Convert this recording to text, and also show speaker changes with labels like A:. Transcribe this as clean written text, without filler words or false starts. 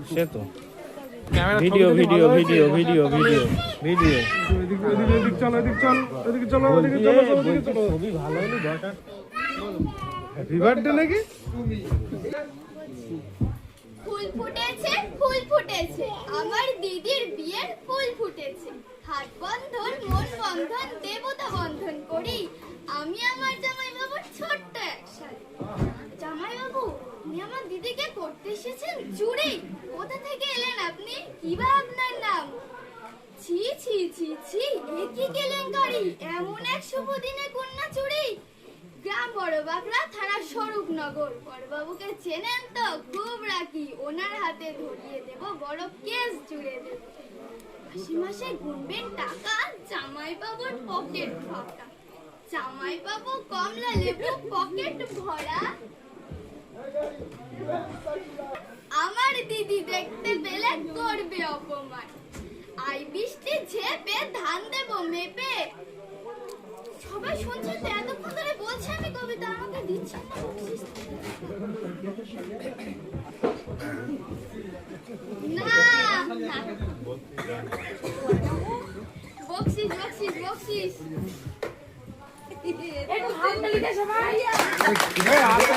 A: সে তো video video video video video video
B: এদিক চলো এদিক চলো এদিকে চলো এদিকে চলো এদিকে চলো
A: ছবি ভালো হলে দরকার
B: হ্যাপি বার্থডে নাকি
C: ফুল ফুটেছে আমার দিদির বিয়ের ফুল ফুটেছে হাত বন্ধন মন বন্ধন দেবতা বন্ধন করি আমি আমার জামাই বাবুর ছোট্ট এক শাড়ি জামাই বাবু আপনি আমার দিদিকে করতে এসেছেন চুরি কোথা থেকে এলেন আপনি কি বা আপনার নাম ছি ছি ছি ছি এ কি কেলেঙ্কারি এমন এক শুভ দিনে কন্যা চুরি গ্রাম বড়বাকড়া থানা স্বরূপনগর বড়বাবুকে চেনেন তো খুব রাখি ওনার হাতে ধরিয়ে দেব বড় কেস জুড়ে দেব মাসে মাসে গুনবেন টাকা জামাই বাবুর পকেট ফাঁকা জামাই বাবু কমলা লেবু পকেট ভরা আমার দিদি দেখতে পেলে করবে অপমান আই বৃষ্টি ঝেপে ধান দেব মেপে সবাই শুনছেন তো এতক্ষণ ধরে বলছে আমি কবিতা আমাকে দিচ্ছেন না বকশিস বকশিস বকশিস একটু হাত তালি দে সবাই
B: আমার